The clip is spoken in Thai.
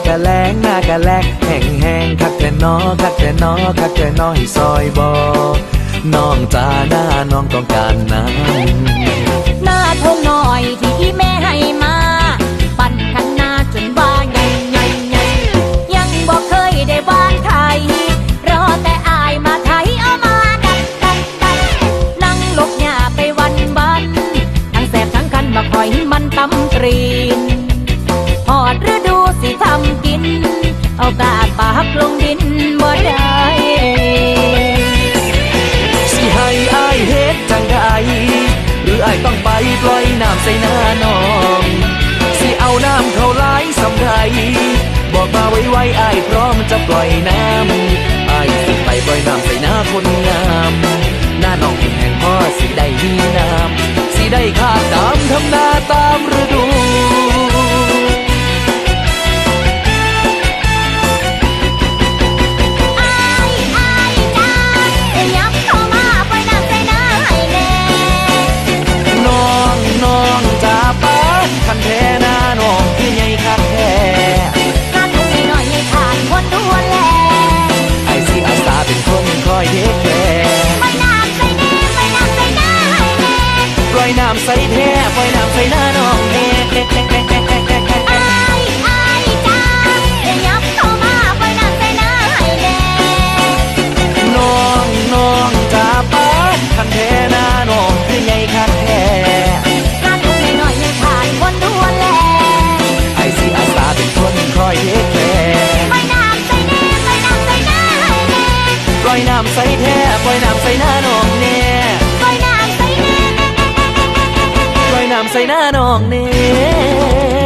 กะแลงหน้ากะแลงแห้งแห้งคักแต่นอคักแต่นอคักแต่นอให้ซอยบอน้องจ้าหน้าน้องต้องการน้ำหน้าทงหน่อยที่อีแม่ให้มาปั่นคันนาจนว่าใหญ่ใหญ่ใหญ่ยังบอกเคยได้วางไทยรอแต่อายมาไทยเอามาดันดันดันนั่งลกหญ้าไปวันทั้งแสบทั้งคันบักหอยมันตำตรีนหอดฤดูสิทำกินเอากาดปากลงดินบ่ได้สิให้อายเฮ็ดจังใดหรืออายต้องไปปล่อยน้ำใส่หน้าน้องสิเอาน้ำเข้าไหลสำใดบอกมาไวๆอายพร้อมจะปล่อยน้ำอายสิไปปล่อยน้ำใส่หน้าคนงามหน้าน้องแห่งพ่อสิได้มีน้ำสิได้ข้าตามทำนาตามฤดูคันแท้หน้าน้องคือใหญ่คักแท้ถ้าทุ่งน้อยใหญ่ผ่านคนดูแลไอ้สิอาสาเป็นคนคอยเทคแคร์ปล่อยน้ำใส่แน่ปล่อยน้ำใส่หน้าให้แน่ปล่อยน้ำใส่แท้ปล่อยน้ำใส่หน้าน้องแน่อ้ายจ้าอย่ายับเข้ามาปล่อยน้ำใส่หน้าให้แน่น้องจ้าป้าคันแท้หน้าน้องคือใหญ่คักแท้คอยเทคแคร์ปล่อยน้ำใส่แน่ปล่อยน้ำใส่หน้าให้แน่ปล่อยน้ำใส่แท้ปล่อยน้ำใส่หน้าน้องแน่ปล่อยน้ำใส่แน่ปล่อยน้ำใส่หน้าน้องแน่